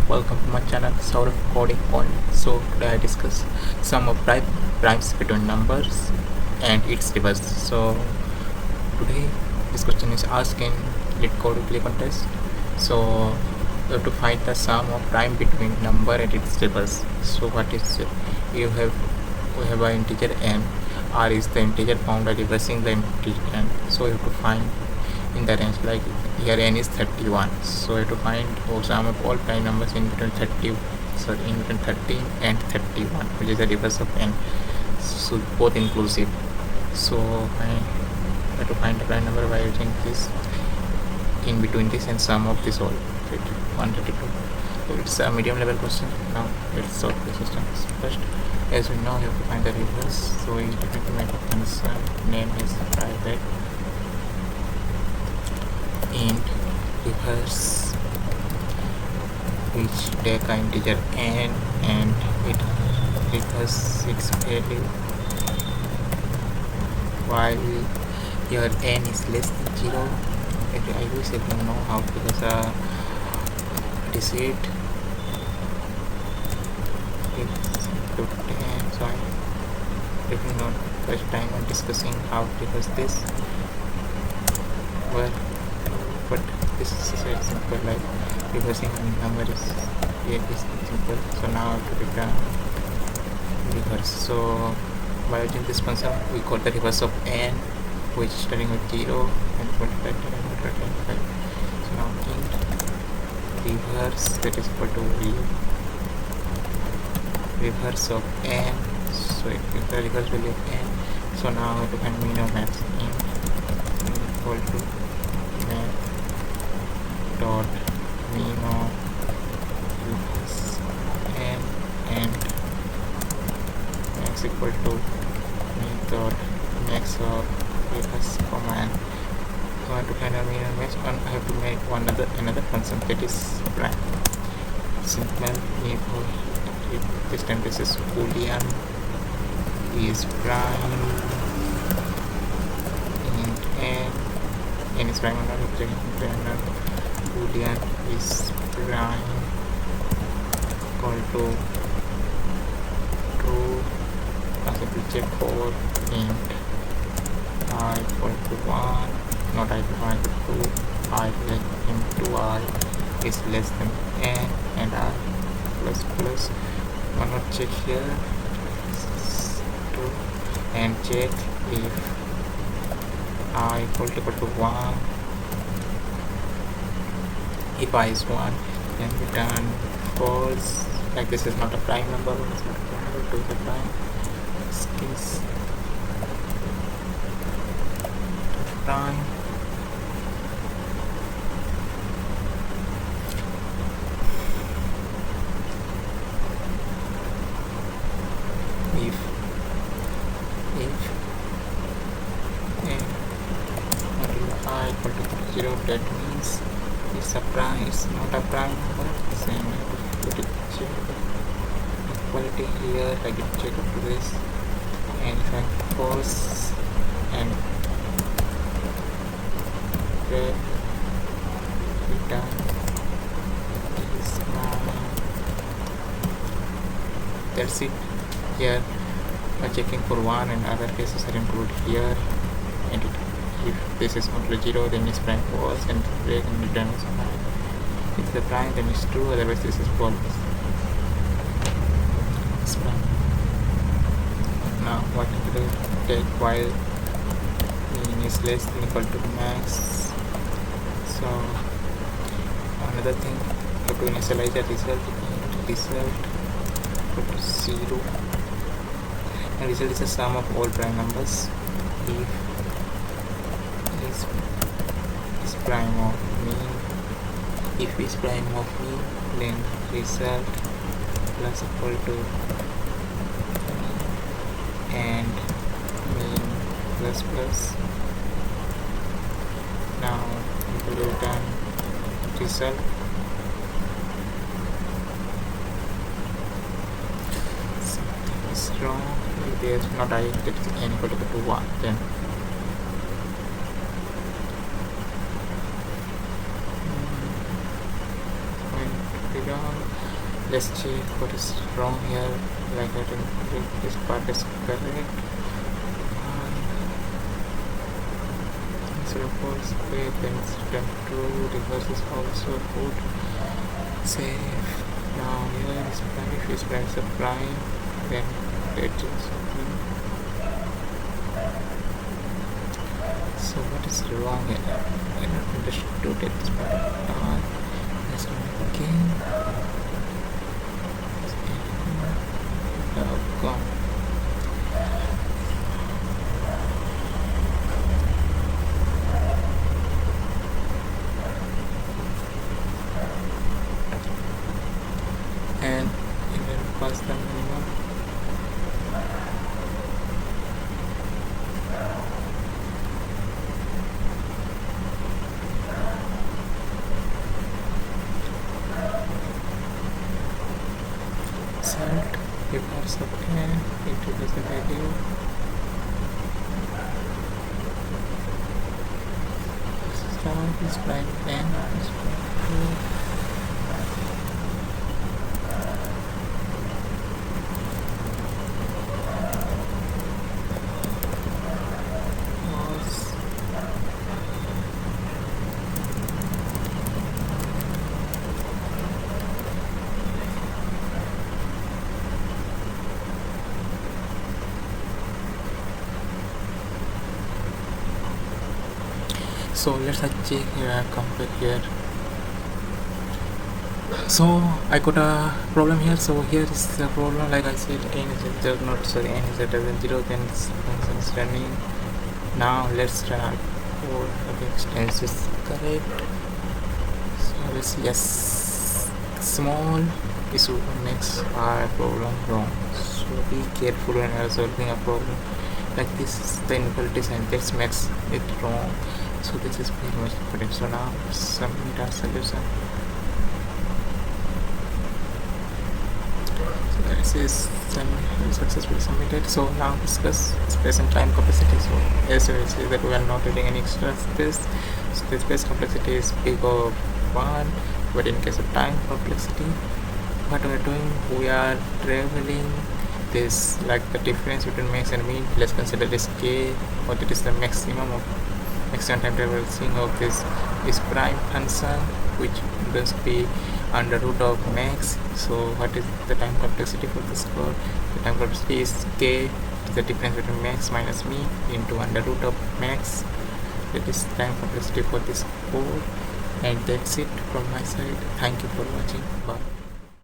welcome to my channel Saurabh Coding Point. So today I discuss some of primes between numbers and its reverse. So today this question is asked in LeetCode weekly contest. So you have to find the sum of prime between number and its reverse. So what is we have an integer n. R is the integer found by reversing the integer n. So you have to find in the range, like here n is 31, so you have to find sum of all prime numbers in between 13 and 31, which is the reverse of n, so both inclusive. So I have to find the prime number by using this in between this and sum of this all 132. So it's a medium level question. Now let's solve the system first. As we know, you have to find the reverse, so we have to make a function name is private int reverse, which take an integer n and it reverse its value while your n is less than 0. I wish I don't know how, because it is 8 it's to 10, so I definitely not first time I'm discussing how to reverse this. Well, but this is very simple, like reversing number is simple. So now I have to return reverse. So by using this function we got the reverse of n, which is starting with 0 and 25 and 25. So now int reverse, that is equal to reverse of n, so it gives the reverse value of n. So now I have to find mean of max int equal to max dot mean of reverse n and max equal to mean dot max of reverse command. So I have to find a mean of max, and I have to make another function, that is prime. Simple if this time this is boolean is prime int n is prime or not, boolean is prime equal to true. I simply check for int I equal to 1, not I equal to 2, I into I is less than n and I plus. One more check here, 2, and check if I equal to 1. If I is 1, then return false. Like this is not a prime number, it's not a prime number, 2 is a prime. This is prime. If I equal to 0, that means it's a prime, it's not a prime number. Same, I have to put it check equality here, I get check up to this, and if I false and return is prime. That's it. Here by checking for 1 and other cases are included here, and if this is not 0, then it's prime false, and break and return is prime. If the prime, then it's true, otherwise this is false. It's prime. Now what to do? Take while mean is less than equal to max. So another thing, you have to initialize the result equal to 0, and result is the sum of all prime numbers. If is prime of mean, if is prime of mean, then result plus equal to and mean plus. Now we will return result. Something is wrong. If there is not I, that is n equal to 1, then wrong. Let's check what is wrong here. Like I think this part is correct. Instead of false pay, then it's return true. Reverse is also good. Save. Now here is prime. If it's prime is a prime, then it is okay. So what is wrong here? I don't understood at this point of time. Let's do it again. Oh, gone. And even pass the minimum. Set reverse of n introduce the value. Start is prime n is prime 2. So let's check here, come back here. So I got a problem here. So here is the problem. Like I said, n is not sorry, n is greater than 0, then function is running. Now let's run out for the extents is correct. So let's see, yes, small issue makes our problem wrong. So be careful when you are solving a problem like this. The inequalities and that makes it wrong. So this is very much important. So now submit our solution. So this is successfully submitted. So now discuss space and time complexity. So as you will see that we are not adding any extra space. So the space complexity is big of 1, but in case of time complexity, what we are doing, we are traveling this, like the difference between max and mean. Let's consider this k, or that is the maximum time traversing of this is prime function, which must be under root of max. So what is the time complexity for this code? The time complexity is k, the difference between max minus mean into under root of max. That is time complexity for this code. And that's it from my side. Thank you for watching. Bye.